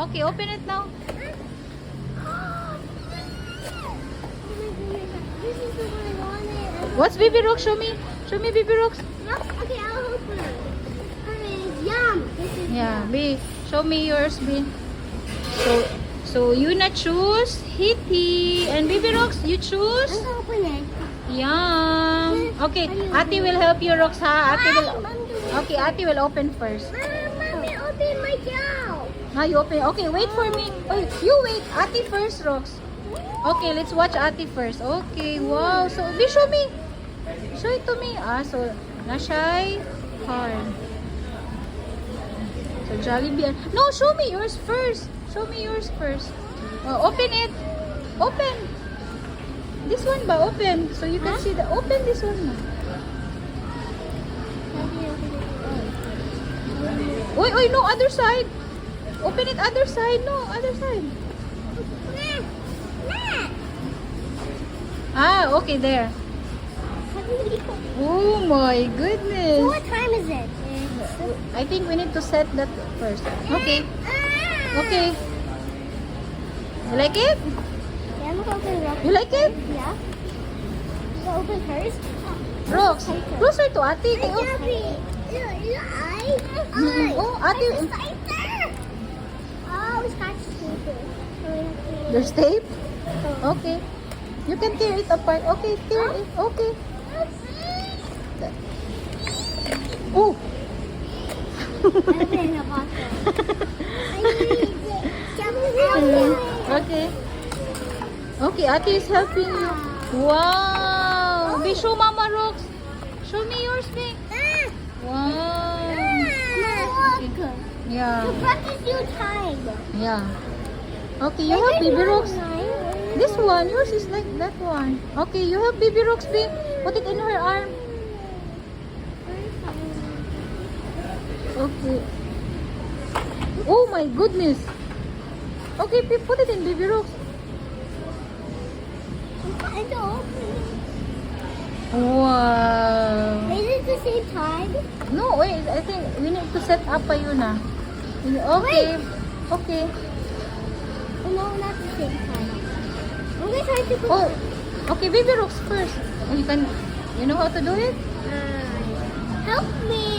Okay, open it now. This is the one I wanted. What's Baby Rox? Show me. Show me Baby Rox. Okay, I'll open it. Yum. This is Yeah, yum. B. Show me yours, B. So you na choose Hitty. And Baby Rox, you I'm choose? gonna open it. Yum. Okay, Ate will help you, Rox, ha? Ate will... Mom, Okay, Ate will open first. Mommy, open my jaw. Ah, you open. Okay, wait for me. Wait, you wait. Ate first, Rox. Okay, let's watch Ate first. Okay, wow. So, B, show me. Show it to me. Ah, so, na-shy hard. So, Jollibee. No, show me yours first. Show me yours first. Oh, open it. Open. This one ba? Open. So, you can see the... Open this one na. Oy, oy, no, other side. Open it other side. No, other side. Ah, okay, there. Oh my goodness. What time is it? I think we need to set that first. Okay. Okay. You like it? Yeah, I'm gonna open it. You like it? Yeah. So open first. Rox, closer to Ate. Oh, Oh, Ate. Oh, it's got stupid. There's tape? Okay. You can tear it apart. Okay, tear it. Okay. Oh. Okay. Okay, Ate is helping you. Wow. Be show Mama Rox. Show me yours, be. Wow. Yeah. To practice your time. Yeah. Okay, you have Baby Rox. This one, yours is like that one. Okay, you have Baby Rox, be. Put it in her arm. Okay. Oh my goodness. Okay, put it in Baby Rox. I don't open it. Wow. Is it the same time? No, wait. I think we need to set up pa yun ah. Okay. Okay. Oh, no, not the same time. I'm gonna try to put Oh, okay. Baby Rox first. Oh, you know how to do it? Help me.